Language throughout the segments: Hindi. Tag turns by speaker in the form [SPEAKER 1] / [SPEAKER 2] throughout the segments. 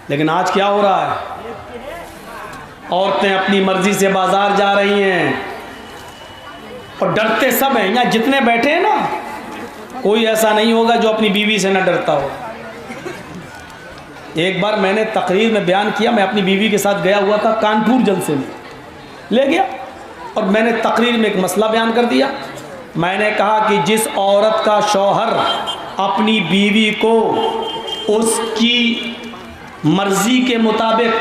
[SPEAKER 1] लेकिन आज क्या हो रहा है, औरतें अपनी मर्जी से बाजार जा रही हैं और डरते सब हैं। यहाँ जितने बैठे हैं ना, कोई ऐसा नहीं होगा जो अपनी बीवी से ना डरता हो। एक बार मैंने तकरीर में बयान किया, मैं अपनी बीवी के साथ गया हुआ था कानपुर जलसे में, ले गया और मैंने तकरीर में एक मसला बयान कर दिया। मैंने कहा कि जिस औरत का शौहर अपनी बीवी को उसकी मर्जी के मुताबिक,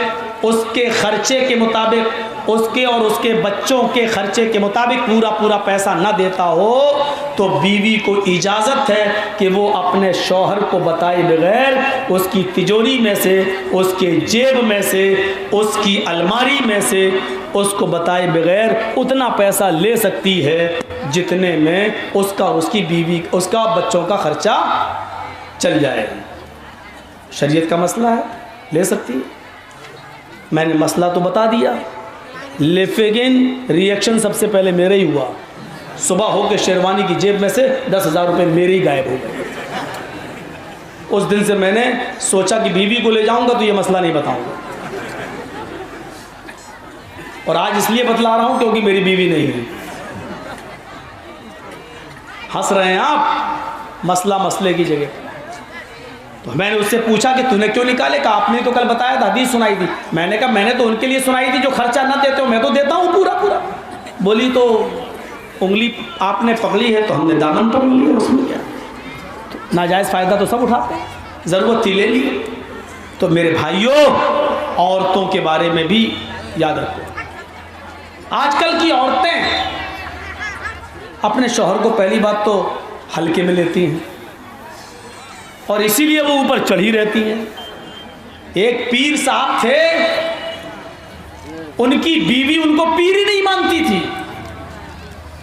[SPEAKER 1] उसके खर्चे के मुताबिक, उसके और उसके बच्चों के खर्चे के मुताबिक पूरा पूरा पैसा न देता हो, तो बीवी को इजाज़त है कि वो अपने शौहर को बताए बगैर उसकी तिजोरी में से, उसके जेब में से, उसकी अलमारी में से, उसको बताए बगैर उतना पैसा ले सकती है जितने में उसका, उसकी बीवी, उसका बच्चों का खर्चा चल जाए। शरीयत का मसला है, ले सकती है। मैंने मसला तो बता दिया, लेकिन रिएक्शन सबसे पहले मेरा ही हुआ। सुबह हो के शेरवानी की जेब में से 10,000 रुपये मेरे ही गायब हो गए। उस दिन से मैंने सोचा कि बीवी को ले जाऊंगा तो ये मसला नहीं बताऊंगा, और आज इसलिए बतला रहा हूं क्योंकि मेरी बीवी नहीं है। हंस रहे हैं आप, मसला मसले की जगह। तो मैंने उससे पूछा कि तूने क्यों निकाले? कहा आपने तो कल बताया था, हदीस सुनाई थी। मैंने कहा मैंने तो उनके लिए सुनाई थी जो खर्चा ना देते हो, मैं तो देता हूँ पूरा पूरा। बोली तो उंगली आपने पकड़ी है तो हमने दामन पकड़ लिया, उसमें क्या? तो नाजायज़ फ़ायदा तो सब उठाते हैं, ज़रूरत थी ले ली। तो मेरे भाइयों, औरतों के बारे में भी याद रखो। आजकल की औरतें अपने शौहर को पहली बात तो हल्के में लेती हैं और इसीलिए वो ऊपर चढ़ी रहती हैं। एक पीर साहब थे, उनकी बीवी उनको पीर ही नहीं मानती थी।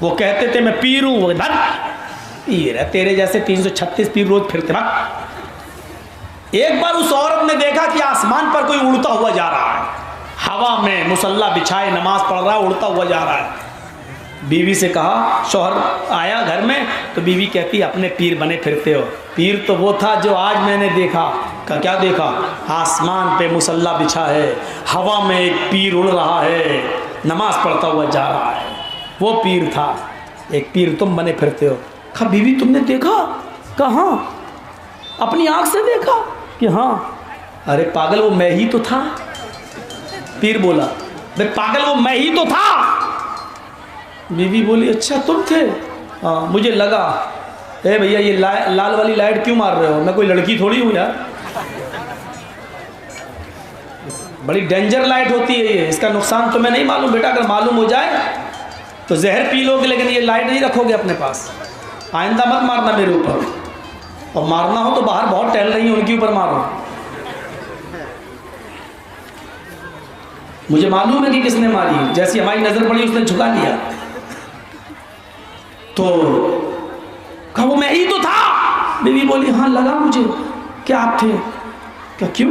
[SPEAKER 1] वो कहते थे मैं पीर हूं, वो पीर है, तेरे जैसे 336 पीर रोज फिरते ना। एक बार उस औरत ने देखा कि आसमान पर कोई उड़ता हुआ जा रहा है, हवा में मुसल्ला बिछाए नमाज पढ़ रहा है, उड़ता हुआ जा रहा है। बीवी से कहा, शौहर आया घर में तो बीवी कहती अपने पीर बने फिरते हो। पीर तो वो था जो आज मैंने देखा। का क्या देखा? आसमान पे मुसल्ला बिछा है, हवा में एक पीर उड़ रहा है, नमाज पढ़ता हुआ जा रहा है, वो पीर था। एक पीर तुम बने फिरते हो। कहा बीवी तुमने देखा? कहाँ? अपनी आँख से देखा कि हाँ। अरे पागल वो मैं ही तो था। पीर बोला बे पागल वो मैं ही तो था। बीवी बोली अच्छा तुम थे? हाँ मुझे लगा। ए भैया ये लाल वाली लाइट क्यों मार रहे हो? मैं कोई लड़की थोड़ी हूँ यार। बड़ी डेंजर लाइट होती है ये, इसका नुकसान तुम्हें नहीं मालूम बेटा। अगर मालूम हो जाए तो जहर पी लोगे, लेकिन ये लाइट नहीं रखोगे अपने पास। आइंदा मत मारना मेरे ऊपर, और मारना हो तो बाहर बहुत टहल रही है उनके ऊपर मारो। मुझे मालूम है कि किसने मारी, जैसी हमारी नजर पड़ी उसने झुका लिया। तो कहा वो मैं ही तो था। बीवी बोली हाँ लगा मुझे। क्या आप थे? क्या क्यों?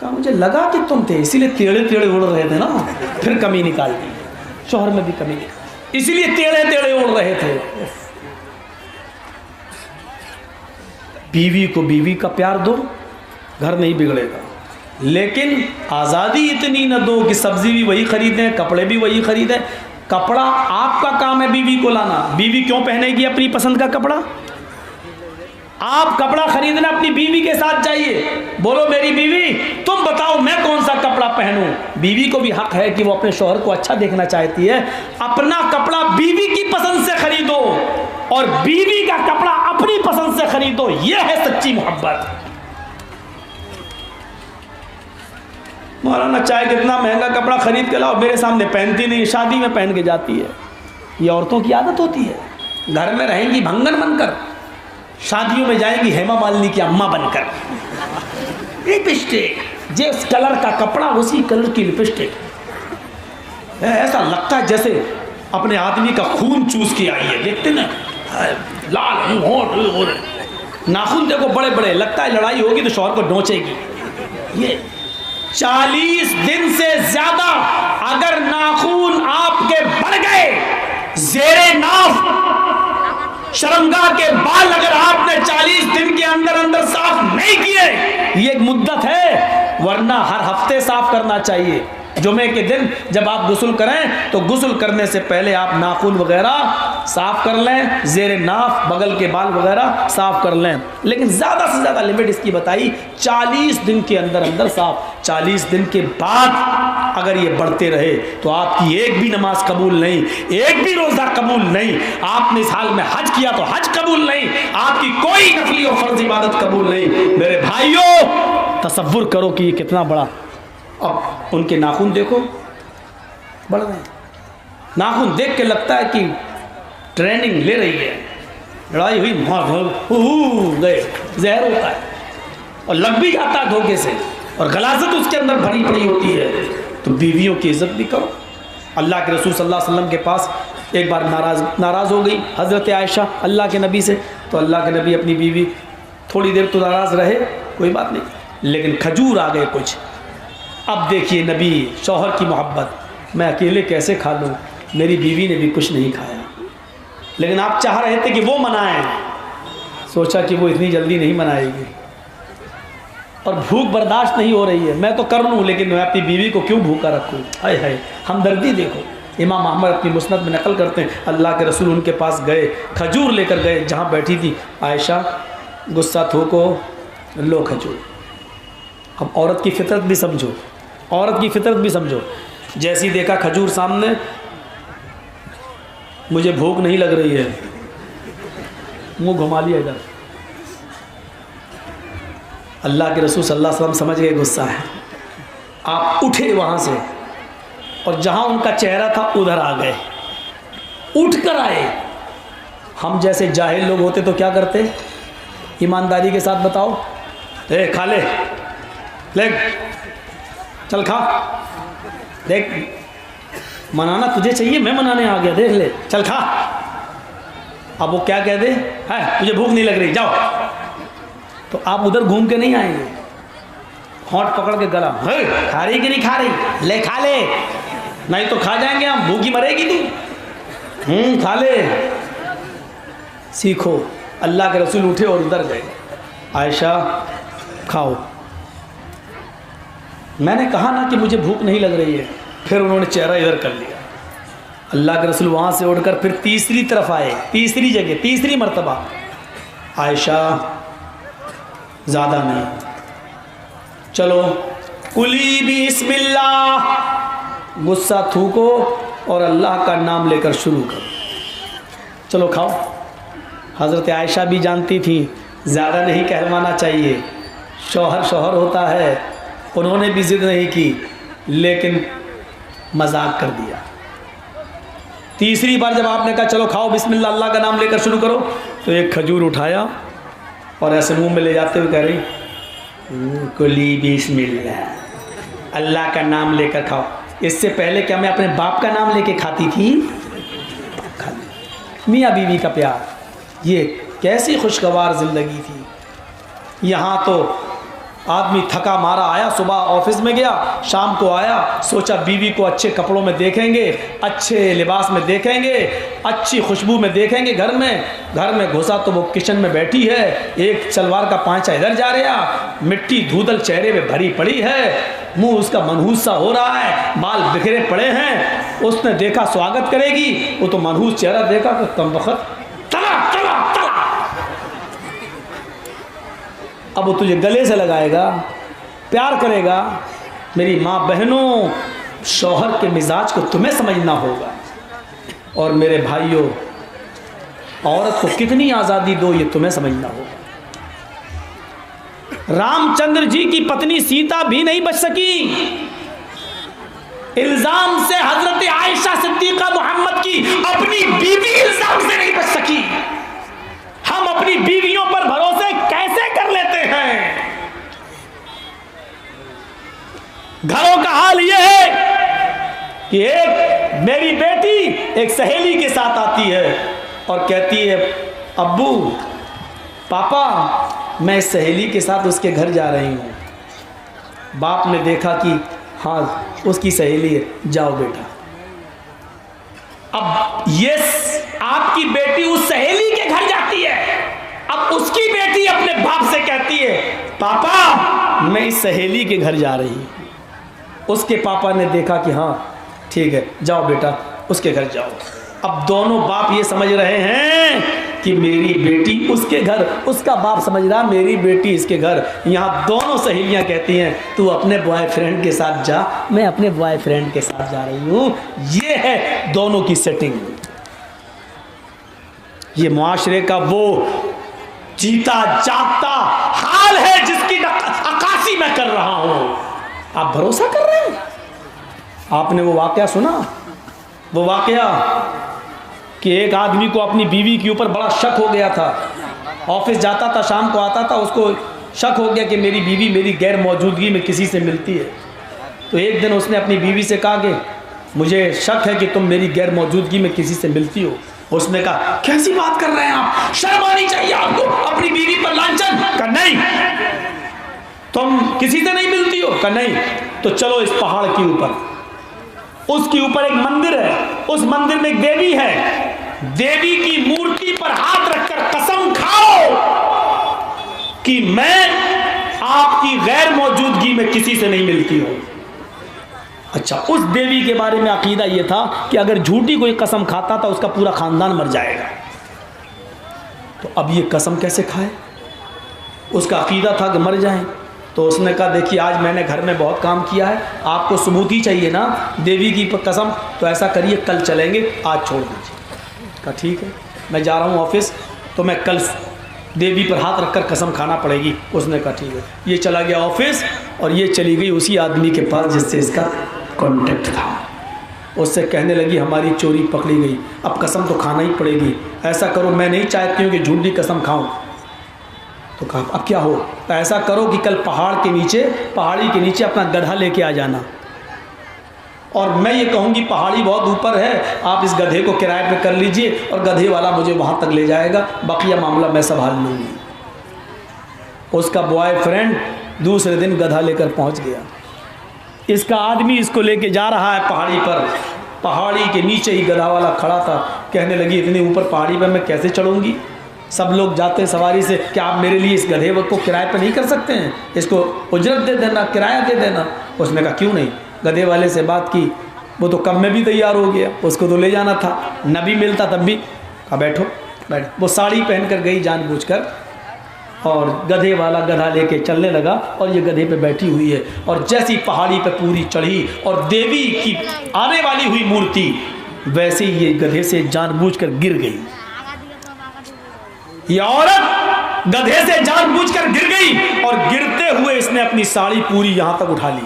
[SPEAKER 1] कहा मुझे लगा कि तुम थे, इसीलिए टेढ़े टेढ़े उड़ रहे थे ना। फिर कमी निकाल दी, शौहर में भी कमी निकाल, इसीलिए टेढ़े टेढ़े उड़ रहे थे। बीवी को बीवी का प्यार दो, घर नहीं बिगड़ेगा। लेकिन आज़ादी इतनी न दो कि सब्जी भी वही खरीदें, कपड़े भी वही खरीदें। कपड़ा आपका काम है बीवी को लाना। बीवी क्यों पहनेगी अपनी पसंद का कपड़ा? आप कपड़ा खरीदना अपनी बीवी के साथ जाइए, बोलो मेरी बीवी तुम बताओ मैं कौन सा कपड़ा पहनूं। बीवी को भी हक है कि वो अपने शौहर को अच्छा देखना चाहती है। अपना कपड़ा बीवी की पसंद से खरीदो और बीवी का कपड़ा अपनी पसंद से खरीदो, यह है सच्ची मोहब्बत। मौलाना चाहे कितना महंगा कपड़ा खरीद के लाओ, मेरे सामने पहनती नहीं, शादी में पहन के जाती है। ये औरतों की आदत होती है। घर में रहेंगी भंगन बनकर, शादियों में जाएंगी हेमा मालिनी की अम्मा बनकर। लिपस्टिक, जिस कलर का कपड़ा उसी कलर की लिपस्टिक। ऐसा लगता है जैसे अपने आदमी का खून चूस के आई है। देखते ना लाल होठ, नाखून देखो बड़े बड़े, लगता है लड़ाई होगी तो शौहर को नोचेगी। ये 40 दिन से ज्यादा अगर नाखून आपके बढ़ गए, जेरे नाफ शर्मगाह के बाल अगर आपने 40 दिन के अंदर अंदर साफ नहीं किए, ये एक मुद्दत है। वरना हर हफ्ते साफ करना चाहिए। जुमे के दिन जब आप गुस्ल करें तो गुस्ल करने से पहले आप नाखून वगैरह साफ कर लें, जेर नाफ, बगल के बाल वगैरह साफ कर लें। लेकिन ज़्यादा से ज़्यादा लिमिट इसकी बताई 40 दिन के अंदर अंदर साफ। 40 दिन के बाद अगर ये बढ़ते रहे तो आपकी एक भी नमाज कबूल नहीं, एक भी रोज़ा कबूल नहीं। आपने इस हाल में हज किया तो हज कबूल नहीं, आपकी कोई नफली और फर्ज इबादत कबूल नहीं। मेरे भाइयों, तसव्वुर करो कि ये कितना बड़ा। अब उनके नाखून देखो, बढ़ रहे हैं। नाखून देख के लगता है कि ट्रेनिंग ले रही है, लड़ाई हुई गए, जहर होता है और लग भी जाता है धोखे से, और गलाजत उसके अंदर भरी पड़ी होती है। तो बीवियों की इज्जत भी करो। अल्लाह के रसूल सल्लल्लाहु अलैहि वसल्लम के पास एक बार नाराज़ हो गई हज़रत आयशा अल्लाह के नबी से। तो अल्लाह के नबी अपनी बीवी, थोड़ी देर तो नाराज़ रहे, कोई बात नहीं, लेकिन खजूर आ गए कुछ। अब देखिए नबी शौहर की मोहब्बत, मैं अकेले कैसे खा लूँ, मेरी बीवी ने भी कुछ नहीं खाया। लेकिन आप चाह रहे थे कि वो मनाएं, सोचा कि वो इतनी जल्दी नहीं मनाएगी और भूख बर्दाश्त नहीं हो रही है, मैं तो कर लूँ लेकिन मैं अपनी बीवी को क्यों भूखा रखूँ। हाय हाय, हमदर्दी देखो। इमाम अहमद अपनी मुस्नद में नकल करते हैं, अल्लाह के रसूल उनके पास गए, खजूर लेकर गए जहाँ बैठी थी आयशा, गुस्सा थोको, लो खजूर। अब औरत की फितरत भी समझो, औरत की फितरत भी समझो। जैसी देखा खजूर सामने, मुझे भूख नहीं लग रही है, मुंह घुमा लिया इधर। अल्लाह के रसूल सल्लल्लाहु अलैहि वसल्लम समझ गए गुस्सा है। आप उठे वहाँ से और जहाँ उनका चेहरा था उधर आ गए, उठ कर आए। हम जैसे जाहिल लोग होते तो क्या करते, ईमानदारी के साथ बताओ, ए खा ले, ले चल खा, देख मनाना तुझे चाहिए, मैं मनाने आ गया, देख ले, चल खा। अब वो क्या कह दे, है मुझे भूख नहीं लग रही, जाओ। तो आप उधर घूम के नहीं आएंगे, होंठ पकड़ के गला, खा रही कि नहीं खा रही, ले खा ले, नहीं तो खा जाएंगे हम, भूखी मरेगी तू, खा ले। सीखो। अल्लाह के रसूल उठे और उधर गए, आयशा खाओ। मैंने कहा ना कि मुझे भूख नहीं लग रही है, फिर उन्होंने चेहरा इधर कर लिया। अल्लाह के रसूल वहाँ से उठकर फिर तीसरी तरफ आए, तीसरी जगह, तीसरी मर्तबा, आयशा ज़्यादा नहीं, चलो कुली बिस्मिल्लाह, गुस्सा थूको और अल्लाह का नाम लेकर शुरू करो, चलो खाओ। हज़रत आयशा भी जानती थी ज़्यादा नहीं कहलवाना चाहिए, शौहर शौहर होता है, उन्होंने भी ज़िद नहीं की लेकिन मजाक कर दिया। तीसरी बार जब आपने कहा चलो खाओ बिस्मिल्लाह, अल्लाह का नाम लेकर शुरू करो, तो एक खजूर उठाया और ऐसे मुंह में ले जाते हुए कह रही कुली बिस्मिल्लाह, अल्लाह का नाम लेकर खाओ। इससे पहले क्या मैं अपने बाप का नाम लेके खाती थी? मियाँ बीवी का प्यार, ये कैसी खुशगवार ज़िंदगी थी। यहाँ तो आदमी थका मारा आया, सुबह ऑफिस में गया, शाम को आया, सोचा बीवी को अच्छे कपड़ों में देखेंगे, अच्छे लिबास में देखेंगे, अच्छी खुशबू में देखेंगे। घर में घुसा तो वो किचन में बैठी है, एक सलवार का पांचा इधर जा रहा, मिट्टी धूदल चेहरे में भरी पड़ी है, मुंह उसका मनहूस सा हो रहा है, बाल बिखरे पड़े हैं। उसने देखा स्वागत करेगी, वो तो मनहूस चेहरा देखा तो कम वक्त चला चला चला। अब वो तुझे गले से लगाएगा, प्यार करेगा। मेरी माँ बहनों, शौहर के मिजाज को तुम्हें समझना होगा। और मेरे भाइयों, औरत को कितनी आज़ादी दो ये तुम्हें समझना होगा। रामचंद्र जी की पत्नी सीता भी नहीं बच सकी, इल्जाम से हजरत आयशा सिद्दीका मोहम्मद की अपनी बीवी इल्जाम से नहीं बच सकी। हम अपनी बीवियों पर भरोसे कैसे कर लेते हैं? घरों का हाल यह है कि एक मेरी बेटी एक सहेली के साथ आती है और कहती है अब्बू पापा मैं इस सहेली के साथ उसके घर जा रही हूँ। बाप ने देखा कि हाँ उसकी सहेली है, जाओ बेटा। अब ये आपकी बेटी उस सहेली के घर जाती है, अब उसकी बेटी अपने बाप से कहती है पापा मैं इस सहेली के घर जा रही हूँ। उसके पापा ने देखा कि हाँ ठीक है, जाओ बेटा उसके घर जाओ। अब दोनों बाप ये समझ रहे हैं कि मेरी बेटी उसके घर, उसका बाप समझ रहा मेरी बेटी इसके घर। यहाँ दोनों सहेलियाँ कहती हैं तू अपने बॉयफ्रेंड के साथ जा, मैं अपने बॉयफ्रेंड के साथ जा रही हूँ। ये है दोनों की सेटिंग। ये मुआशरे का वो जीता जागता हाल है जिसकी अक्कासी मैं कर रहा हूँ। आप भरोसा कर रहे हैं? आपने वो वाकया सुना, वो वाकया कि एक आदमी को अपनी बीवी के ऊपर बड़ा शक हो गया था। ऑफिस जाता था, शाम को आता था, उसको शक हो गया कि मेरी बीवी मेरी गैर मौजूदगी में किसी से मिलती है। तो एक दिन उसने अपनी बीवी से कहा कि मुझे शक है कि तुम मेरी गैर मौजूदगी में किसी से मिलती हो। उसने कहा कैसी बात कर रहे हैं आप, शर्म आनी चाहिए आपको, अपनी बीवी पर लांछन। कहा नहीं, तुम किसी से नहीं मिलती हो? कहा नहीं। तो चलो इस पहाड़ के ऊपर, उसके ऊपर एक मंदिर है, उस मंदिर में एक देवी है। देवी की मूर्ति पर हाथ रखकर कसम खाओ कि मैं आपकी गैर मौजूदगी में किसी से नहीं मिलती हूं। अच्छा, उस देवी के बारे में अकीदा यह था कि अगर झूठी कोई कसम खाता था उसका पूरा खानदान मर जाएगा। तो अब ये कसम कैसे खाए? उसका अकीदा था कि मर जाए। तो उसने कहा देखिए आज मैंने घर में बहुत काम किया है, आपको सबूत ही चाहिए ना देवी की कसम, तो ऐसा करिए कल चलेंगे, आज छोड़ दीजिए। कहा ठीक है, मैं जा रहा हूँ ऑफिस, तो मैं कल देवी पर हाथ रखकर कसम खाना पड़ेगी। उसने कहा ठीक है। ये चला गया ऑफिस और ये चली गई उसी आदमी के पास जिससे इसका कॉन्टेक्ट था। उससे कहने लगी हमारी चोरी पकड़ी गई, अब कसम तो खाना ही पड़ेगी। ऐसा करो, मैं नहीं चाहती हूँ कि झूठी कसम खाऊं। तो कहा अब क्या हो? ऐसा करो कि कल पहाड़ी के नीचे अपना गधा लेके आ जाना, और मैं ये कहूँगी पहाड़ी बहुत ऊपर है, आप इस गधे को किराए पे कर लीजिए और गधे वाला मुझे वहाँ तक ले जाएगा, बाकी मामला मैं संभाल लूँगी। उसका बॉयफ्रेंड दूसरे दिन गधा लेकर पहुँच गया। इसका आदमी इसको लेके जा रहा है पहाड़ी पर। पहाड़ी के नीचे ही गधा वाला खड़ा था। कहने लगी इतनी ऊपर पहाड़ी पर मैं कैसे चढ़ूँगी? सब लोग जाते हैं सवारी से, क्या आप मेरे लिए इस गधे को किराए पर नहीं कर सकते हैं? इसको उजरत दे देना, किराया दे देना। उसने कहा क्यों नहीं। गधे वाले से बात की, वो तो कम में भी तैयार हो गया, उसको तो ले जाना था, न भी मिलता तब भी। कहा बैठो बैठो। वो साड़ी पहनकर गई जानबूझकर, और गधे वाला गधा लेके चलने लगा और ये गधे पे बैठी हुई है। और जैसी पहाड़ी पे पूरी चढ़ी और देवी की आने वाली हुई मूर्ति, वैसे ही ये गधे से जानबूझकर गिर गई। ये औरत गधे से जानबूझकर गिर गई और गिरते हुए इसने अपनी साड़ी पूरी यहाँ तक उठा ली,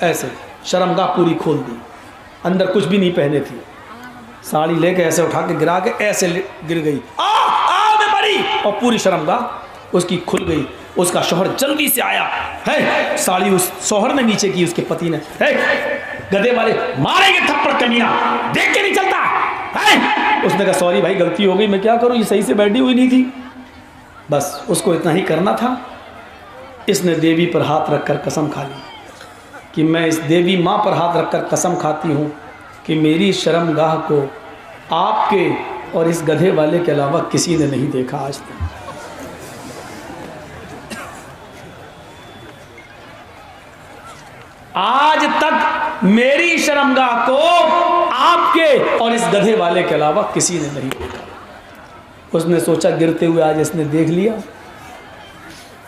[SPEAKER 1] ऐसे शर्मगाह पूरी खोल दी, अंदर कुछ भी नहीं पहने थी। साड़ी लेके ऐसे उठा के गिरा के ऐसे गिर गई, आ मैं मरी, और पूरी शर्मगाह उसकी खुल गई। उसका शौहर जल्दी से आया है, साड़ी उस शौहर ने नीचे की, उसके पति ने है गधे वाले मारेंगे थप्पड़ कमीना, देख के नहीं चलता है। उसने कहा सॉरी भाई गलती हो गई, मैं क्या करूं, ये सही से बैठी हुई नहीं थी। बस उसको इतना ही करना था। इसने देवी पर हाथ रखकर कसम खा ली कि मैं इस देवी माँ पर हाथ रखकर कसम खाती हूँ कि मेरी शर्मगाह को आपके और इस गधे वाले के अलावा किसी ने नहीं देखा आज तक। आज तक मेरी शर्मगाह को आपके और इस गधे वाले के अलावा किसी ने नहीं देखा। उसने सोचा गिरते हुए आज इसने देख लिया,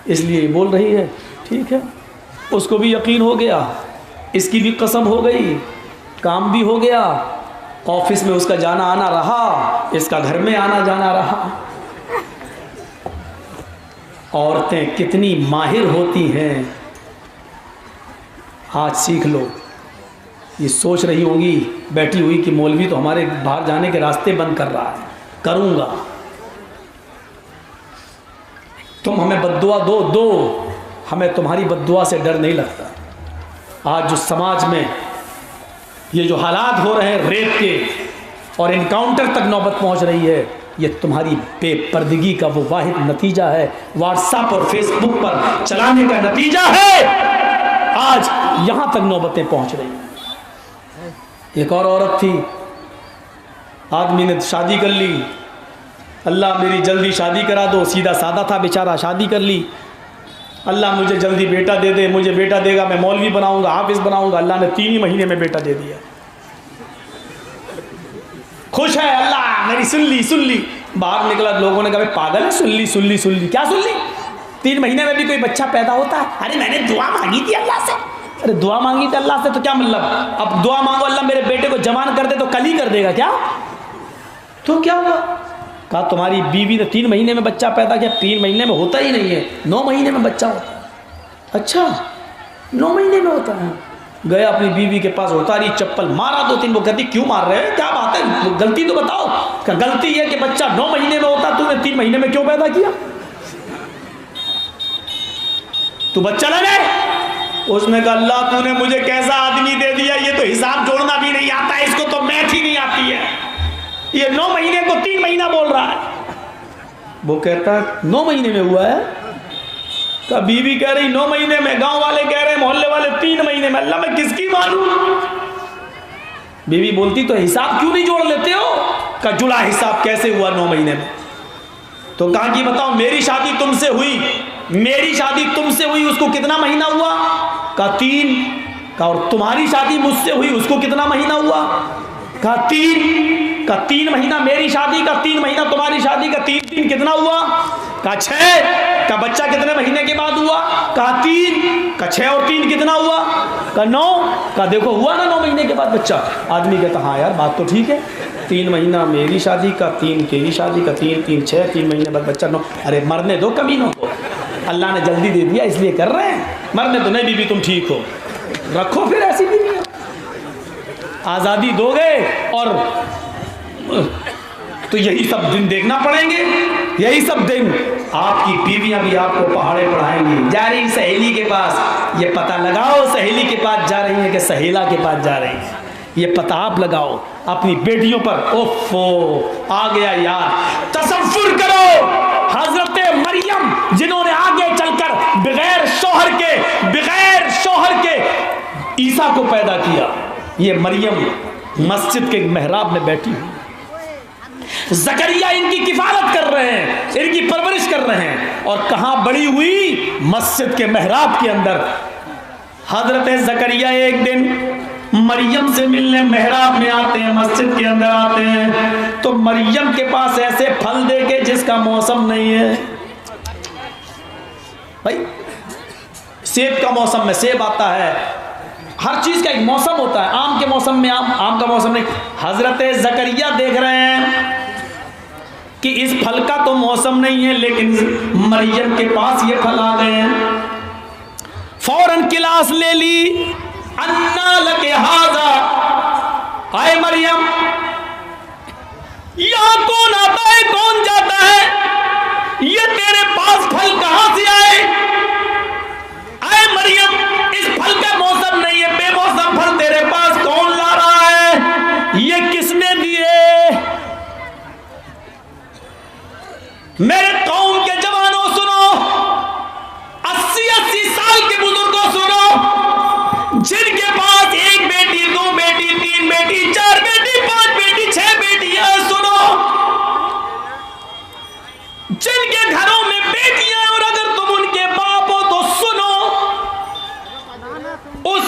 [SPEAKER 1] इसलिए बोल रही है। ठीक है, उसको भी यकीन हो गया, इसकी भी कसम हो गई, काम भी हो गया, ऑफिस में उसका जाना आना रहा, इसका घर में आना जाना रहा। औरतें कितनी माहिर होती हैं, आज सीख लो। ये सोच रही होंगी बैठी हुई कि मौलवी तो हमारे बाहर जाने के रास्ते बंद कर रहा है, करूँगा। तुम हमें बद्दुआ दो, हमें तुम्हारी बद्दुआ से डर नहीं लगता। आज जो समाज में ये जो हालात हो रहे हैं रेप के और इनकाउंटर तक नौबत पहुंच रही है, ये तुम्हारी बेपर्दगी का वो वाहिद नतीजा है, व्हाट्सएप और फेसबुक पर चलाने का नतीजा है। आज यहाँ तक नौबतें पहुंच रही हैं। एक और औरत थी, आदमी ने शादी कर ली, अल्लाह मेरी जल्दी शादी करा दो, सीधा सादा था बेचारा, शादी कर ली। अल्लाह मुझे जल्दी बेटा दे दे, मुझे बेटा देगा मैं मौलवी बनाऊंगा, हाफिज बनाऊंगा। अल्लाह ने 3 ही महीने में बेटा दे दिया। खुश है अल्लाह, मेरी सुन ली। बाहर निकला, लोगों ने कहा पागल है, सुन ली क्या सुन ली? 3 महीने में भी कोई बच्चा पैदा होता है? अरे मैंने दुआ मांगी थी अल्लाह से। अरे दुआ मांगी थी अल्लाह से तो क्या मतलब? अब दुआ मांगो अल्लाह मेरे बेटे को जवान कर दे तो कल ही कर देगा क्या? तो क्या हुआ? कहा तुम्हारी बीवी ने 3 महीने में बच्चा पैदा किया। 3 महीने में होता ही नहीं है, 9 महीने में बच्चा होता है। अच्छा 9 महीने में होता है। गया अपनी बीवी के पास, उतारी चप्पल, मारा 2-3। वो कहती क्यों मार रहे हैं, क्या बात है, गलती तो बताओ। क्या गलती है कि बच्चा 9 महीने में होता, तूने 3 महीने में क्यों पैदा किया? तू बच्चा लगे। उसने कहा अल्लाह तूने मुझे कैसा आदमी दे दिया, ये तो हिसाब जोड़ना भी नहीं आता है, इसको तो मैथ ही नहीं आती है, ये 9 महीने को 3 महीना बोल रहा है। वो कहता 9 महीने में हुआ है? तो बीवी कह रही 9 महीने में, गांव वाले कह रहे हैं, मोहल्ले वाले 3 महीने में। अल्लाह मैं किसकी मानूं? बीवी बोलती तो हिसाब क्यों नहीं जोड़ लेते हो? का जुड़ा हिसाब कैसे हुआ 9 महीने में? तो कहा कि बताओ मेरी शादी तुमसे हुई, उसको कितना महीना हुआ? का 3। का और तुम्हारी शादी मुझसे हुई, उसको कितना महीना हुआ? का 3। का 3 महीना मेरी शादी का, 3 महीना तुम्हारी शादी का, 3 कितना हुआ? का 6। का बच्चा कितने महीने के बाद हुआ? का 3। का 6 और 3 कितना हुआ? का 9। का देखो हुआ ना 9 महीने के बाद बच्चा। आदमी कहता हाँ यार बात तो ठीक है, 3 महीना मेरी शादी का, 3 तेरी शादी का, 3 6, 3 महीने बाद बच्चा 9। अरे मरने दो कमीनों को, अल्लाह ने जल्दी दे दिया इसलिए कर रहे हैं। मरने तो नहीं बीवी, तुम ठीक हो, रखो फिर ऐसी बीवी। आज़ादी दोगे और तो यही सब दिन देखना पड़ेंगे। यही सब दिन आपकी बीवियां भी आपको पहाड़े पढ़ाएंगी। जा रही सहेली के पास, ये पता लगाओ सहेली के पास जा रही है कि सहेला के पास जा रही है, ये पता आप लगाओ अपनी बेटियों पर। ओफो आ गया यार। तसव्वुर करो हजरत मरियम जिन्होंने आगे चलकर बगैर शौहर के ईसा को पैदा किया। ये मरियम मस्जिद के मेहराब में बैठी हुई, ज़करिया इनकी किफालत कर रहे हैं, इनकी परवरिश कर रहे हैं। और कहां बड़ी हुई? मस्जिद के मेहराब के अंदर। हजरत ज़करिया एक दिन मरियम से मिलने मेहराब में आते हैं, मस्जिद के अंदर आते हैं, तो मरियम के पास ऐसे फल देके जिसका मौसम नहीं है। भाई सेब का मौसम में सेब आता है, हर चीज का एक मौसम होता है। आम के मौसम में आम का मौसम नहीं। हजरत ज़करिया देख रहे हैं कि इस फल का तो मौसम नहीं है, लेकिन मरियम के पास ये फल आ गए हैं। फौरन गिलास ले ली, अन्ना लके हाजा, आए मरियम यहां कौन आता है कौन जाता है, ये तेरे पास फल कहां से आए? आए मरियम इस फल का मौसम नहीं है, बेमौसम फल तेरे पास कौन ला रहा है, ये किसने दिए? मेरे कौम के जवानों सुनो, 80-80 साल के बुजुर्गों सुनो, जिनके पास 1 बेटी 2 बेटी 3 बेटी 4 बेटी 5 बेटी 6 बेटियां, सुनो, जिनके घरों में बेटियां और अगर तुम उनके बाप हो तो सुनो, उस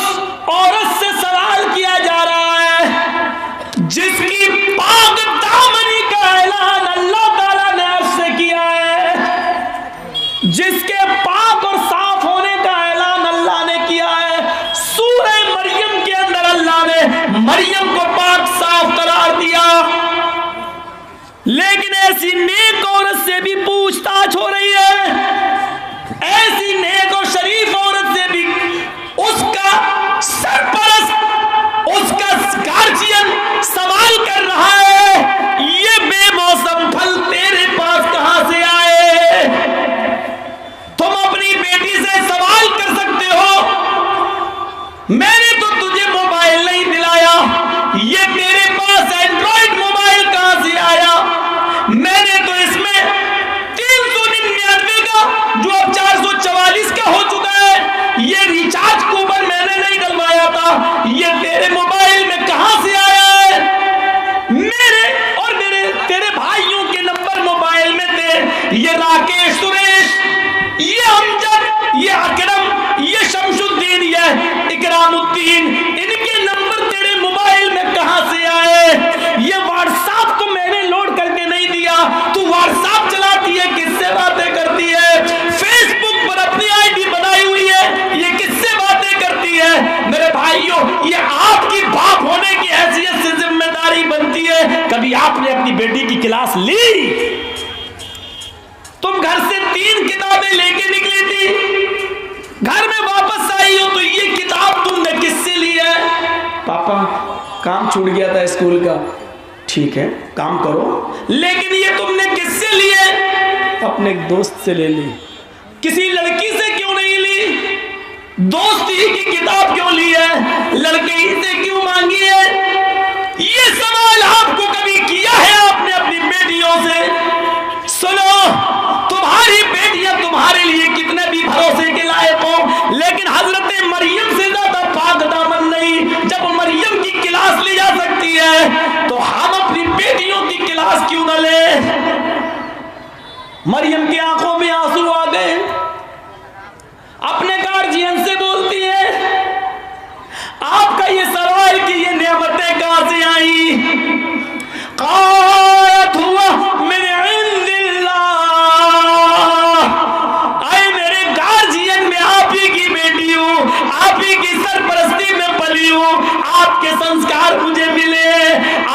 [SPEAKER 1] औरत से सवाल किया जा रहा है जिसकी पाक दामनी का ऐलान अल्लाह ताला ने आपसे किया है, जिसके पाक और साफ होने का ऐलान अल्लाह ने किया है। सूरह मरियम के अंदर अल्लाह ने मरियम को पाक साफ करार दिया, लेकिन ऐसी नेक औरत से भी पूछताछ हो रही है। ऐसी नेक और शरीफ औरत से भी उसका सरपरस्त, उसका गार्जियन सवाल कर रहा है, ये बेमौसम फल तेरे पास कहां से आए? तुम अपनी बेटी से सवाल कर सकते हो, मैंने तो तुझे मोबाइल नहीं दिलाया, ये तेरे पास एंड्रॉइड मोबाइल कहां से आया? मैंने तो इसमें 399 का जो अब 444 का हो चुका है, ये रिचार्ज कूपन मैंने नहीं डलवाया था, ये तेरे मोबाइल में कहां से आया है? मेरे और तेरे भाइयों के नंबर मोबाइल में थे, ये राकेश सुरेश, ये अमजद, ये अकरम, ये शमशुद्दीन, ये इकरामुद्दीन, इनके नंबर तेरे मोबाइल में कहां से आए? ये व्हाट्सएप तो मैंने लोड करके नहीं दिया, तू व्हाट्सएप चलाती है, किससे बातें करती है? फेसबुक पर अपनी आईडी बनाई हुई है, ये किससे बातें करती है? मेरे भाइयों, ये आपकी बाप होने की हैसियत से जिम्मेदारी बनती है। कभी आपने अपनी बेटी की क्लास ली? तुम घर से 3 किताबें लेके निकली थी, घर में वापस आई हो तो ये किताब तुमने किससे ली है? पापा काम छूट गया था स्कूल का। ठीक है, काम करो, लेकिन ये तुमने किससे ली है? अपने एक दोस्त से ले ली। किसी लड़की से क्यों नहीं ली? दोस्त ही की किताब क्यों ली है? लड़के ही से क्यों मांगी है? ये सवाल आपको कभी किया है आपने अपनी बेटियों से? सुनो, तुम्हारी बेटियां तुम्हारे लिए कितने भी भरोसे के लायक हो, लेकिन हजरत मरियम से ज्यादा पाक दामन नहीं। जब मरियम की क्लास ली जा सकती है तो हम अपनी बेटियों की क्लास क्यों न ले? मरियम की आंखों में आंसू आ गए, अपने गार्जियन से बोलती है, आपका ये सवाल कि ये नेमतें कहां से आई? क़ालत हुवा मिन इंदिल्लाह। आए मेरे गार्जियन, में आप ही की बेटी हूं, आप ही की सरपरस्ती में पली हूं, आपके संस्कार मुझे मिले,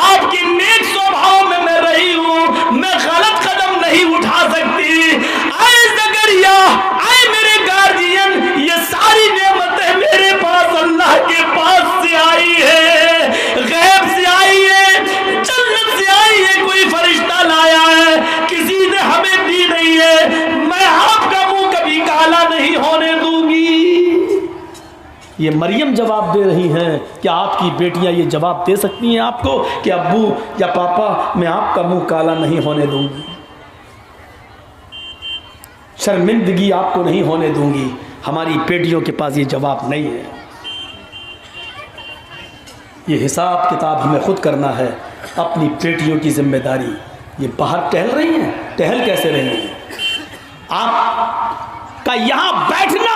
[SPEAKER 1] आपके नेक स्वभाव में मैं रही हूं, मैं गलत कदम नहीं उठा सकती। आए ज़करिया, आए मेरे गार्जियन, ये सारी नेमतें मेरे पास अल्लाह के पास से आई है, गैब से आई है, जन्नत से आई है, कोई फरिश्ता लाया है, किसी ने हमें दी नहीं है। मैं आपका मुंह कभी काला नहीं होने दूंगी। ये मरियम जवाब दे रही हैं। क्या आपकी बेटियां ये जवाब दे सकती हैं आपको कि अब्बू या पापा, मैं आपका मुंह काला नहीं होने दूंगी, शर्मिंदगी आपको नहीं होने दूंगी? हमारी बेटियों के पास ये जवाब नहीं है। ये हिसाब किताब हमें खुद करना है। अपनी बेटियों की जिम्मेदारी, ये बाहर टहल रही हैं, टहल कैसे रही हैं? आपका यहाँ बैठना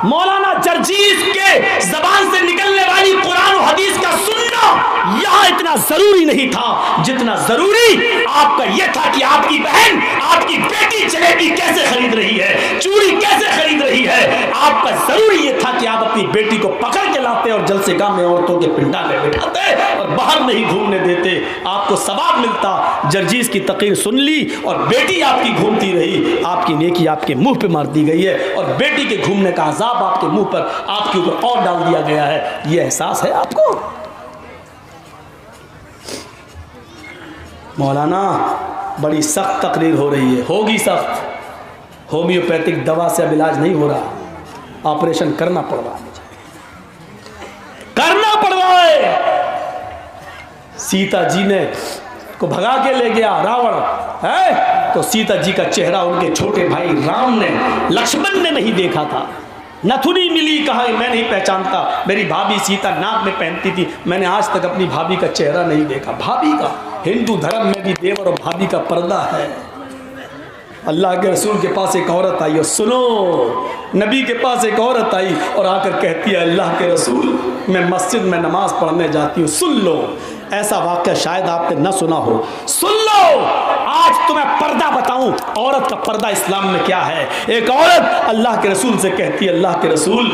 [SPEAKER 1] मौलाना जर्जीस के जबान से निकलने वाली कुरान और हदीस का सुनना यहाँ इतना जरूरी नहीं था जितना जरूरी आपका यह था कि आपकी बहन, आपकी बेटी जलेबी कैसे खरीद रही है, चूड़ी कैसे खरीद रही है। आपका जरूरी यह था कि आप अपनी बेटी को पकड़ के लाते और जलसेगाह में औरतों के पिंडा में बिठाते और बाहर नहीं घूमने देते, आपको सवाब मिलता। जर्जीस की तकरीर सुन ली और बेटी आपकी घूमती रही, आपकी नेकी आपके मुंह पे मार दी गई है और बेटी के घूमने का अजाब आपके मुंह पर, आपके ऊपर और डाल दिया गया है। यह एहसास है आपको? मौलाना बड़ी सख्त तकरीर हो रही है, होगी सख्त। होम्योपैथिक दवा से अब इलाज नहीं हो रहा, ऑपरेशन करना पड़ रहा है, मुझे करना पड़ रहा है। सीता जी ने को भगा के ले गया रावण है, तो सीता जी का चेहरा उनके छोटे भाई राम ने, लक्ष्मण ने नहीं देखा था। नथुनी मिली, कहा मैं नहीं पहचानता, मेरी भाभी सीता नाक में पहनती थी, मैंने आज तक अपनी भाभी का चेहरा नहीं देखा। भाभी का, हिंदू धर्म में भी देवर और भाभी का पर्दा है। अल्लाह के रसूल के पास एक औरत आई और सुनो, नबी के पास एक औरत आई और आकर कहती है, अल्लाह के रसूल मैं मस्जिद में नमाज पढ़ने जाती हूँ, सुन लो। ऐसा वाक़या शायद आपने न सुना हो, सुन लो। आज तुम्हें पर्दा बताऊं, औरत का पर्दा इस्लाम में क्या है। एक औरत अल्लाह के रसूल से कहती है, अल्लाह के रसूल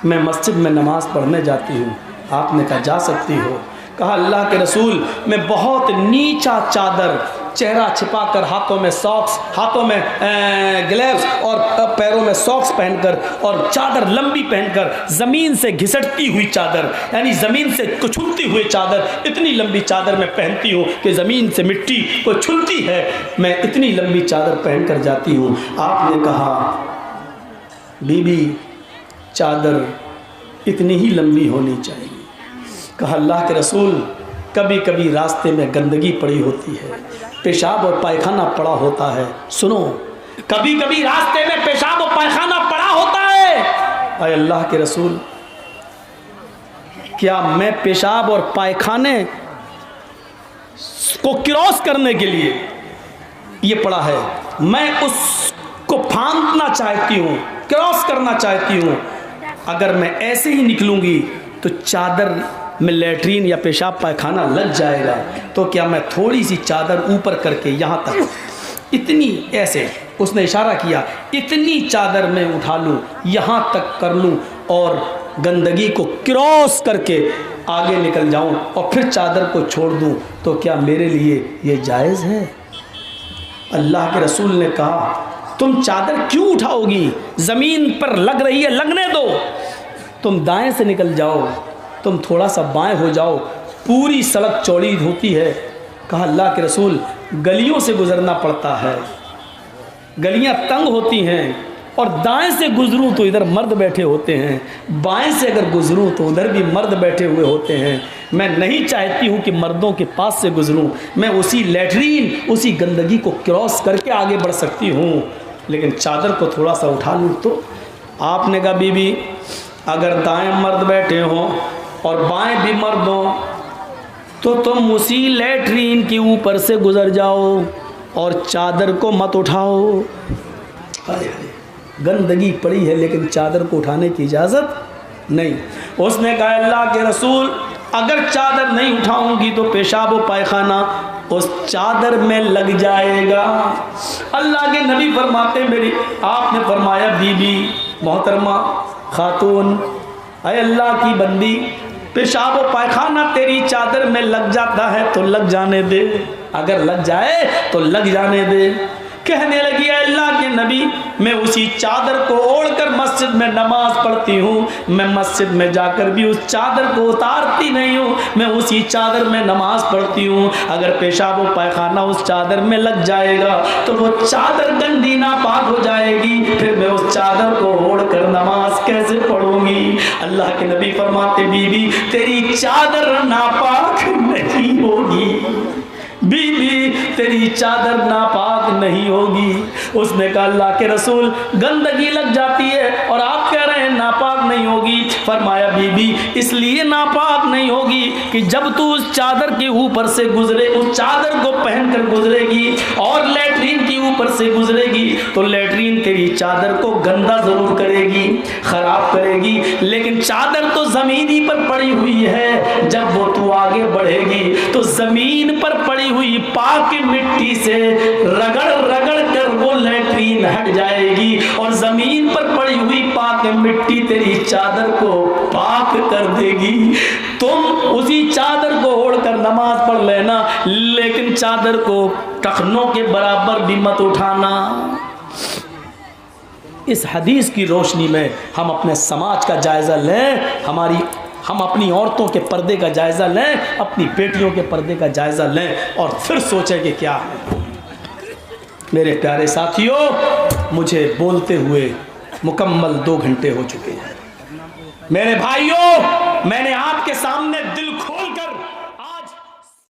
[SPEAKER 1] मैं मस्जिद में नमाज पढ़ने जाती हूँ। आपने कहा जा सकती हो। कहा अल्लाह के रसूल मैं बहुत नीचा चादर, चेहरा छिपाकर, हाथों में सॉक्स, हाथों में ग्लव्स और पैरों में सॉक्स पहनकर और चादर लंबी पहनकर, ज़मीन से घिसटती हुई चादर, यानी ज़मीन से कुछुलती हुई चादर, इतनी लंबी चादर मैं पहनती हूँ कि ज़मीन से मिट्टी को छुलती है, मैं इतनी लंबी चादर पहनकर जाती हूँ। आपने कहा बीबी चादर इतनी ही लंबी होनी चाहिए। कहा अल्लाह के रसूल कभी कभी रास्ते में गंदगी पड़ी होती है, पेशाब और पायखाना पड़ा होता है। सुनो, कभी कभी रास्ते में पेशाब और पायखाना पड़ा होता है। अरे अल्लाह के रसूल क्या मैं पेशाब और पायखाने को क्रॉस करने के लिए ये पड़ा है, मैं उस को फांदना चाहती हूँ, क्रॉस करना चाहती हूँ, अगर मैं ऐसे ही निकलूँगी तो चादर में लैट्रीन या पेशाब पायखाना लग जाएगा, तो क्या मैं थोड़ी सी चादर ऊपर करके यहाँ तक इतनी, ऐसे उसने इशारा किया, इतनी चादर मैं उठा लूँ, यहाँ तक कर लूँ और गंदगी को क्रॉस करके आगे निकल जाऊँ और फिर चादर को छोड़ दूँ, तो क्या मेरे लिए ये जायज़ है? अल्लाह के रसूल ने कहा तुम चादर क्यों उठाओगी, ज़मीन पर लग रही है, लगने दो, तुम दाएं से निकल जाओ, तुम थोड़ा सा बाएं हो जाओ, पूरी सड़क चौड़ी होती है। कहा अल्लाह के रसूल गलियों से गुजरना पड़ता है, गलियां तंग होती हैं, और दाएं से गुजरूं तो इधर मर्द बैठे होते हैं, बाएं से अगर गुजरूं तो उधर भी मर्द बैठे हुए होते हैं, मैं नहीं चाहती हूं कि मर्दों के पास से गुजरूं, मैं उसी लैट्रीन उसी गंदगी को क्रॉस करके आगे बढ़ सकती हूं, लेकिन चादर को थोड़ा सा उठा लूं तो। आपने कहा बीबी अगर दाएं मर्द बैठे हों और बाएं भी मर्द हों तो तुम उसी लैट्रीन के ऊपर से गुजर जाओ और चादर को मत उठाओ। अरे गंदगी पड़ी है लेकिन चादर को उठाने की इजाज़त नहीं। उसने कहा अल्लाह के रसूल अगर चादर नहीं उठाऊंगी तो पेशाब व पायखाना उस चादर में लग जाएगा। अल्लाह के नबी फरमाते मेरी, आपने फरमाया बीबी मोहतरमा खातून, अय अल्लाह की बंदी, पेशाब व पायखाना तेरी चादर में लग जाता है तो लग जाने दे, अगर लग जाए तो लग जाने दे। कहने लगी अल्लाह के नबी मैं उसी चादर को ओढ़कर मस्जिद में नमाज पढ़ती हूँ, मैं मस्जिद में जाकर भी उस चादर को उतारती नहीं हूँ, मैं उसी चादर में नमाज पढ़ती हूँ। अगर पेशाब व पायखाना उस चादर में लग जाएगा तो वो चादर गंदी नापाक हो जाएगी, फिर मैं उस चादर को ओढ़कर नमाज कैसे पढ़ूंगी। अल्लाह के नबी फरमाते बीबी तेरी चादर नापाक नहीं होगी, बीबी तेरी चादर नापाक नहीं होगी। उसने कहा अल्लाह के रसूल गंदगी लग जाती है और आप कह रहे हैं नापाक नहीं होगी। फरमाया बीबी इसलिए नापाक नहीं होगी कि जब तू उस चादर के ऊपर से गुजरे, उस चादर को पहनकर गुजरेगी और लैट्रीन के ऊपर से गुजरेगी तो लैट्रीन तेरी चादर को गंदा जरूर करेगी, खराब करेगी, लेकिन चादर तो जमीन ही पर पड़ी हुई है। जब वो तू आगे बढ़ेगी तो जमीन पर पड़ी हुई पाक मिट्टी से रगड़ रगड़ कर वो लैट्रीन हट जाएगी और जमीन पर पड़ी हुई पाक मिट्टी तेरी चादर को पाक कर देगी। तुम उसी चादर को ओढ़कर नमाज पढ़ लेना, लेकिन चादर को टखनों के बराबर भी मत उठाना। इस हदीस की रोशनी में हम अपने समाज का जायजा लें, हम अपनी औरतों के पर्दे का जायज़ा लें, अपनी बेटियों के पर्दे का जायज़ा लें और फिर सोचें कि क्या है। मेरे प्यारे साथियों मुझे बोलते हुए मुकम्मल 2 घंटे हो चुके हैं। मेरे भाइयों मैंने आपके सामने दिल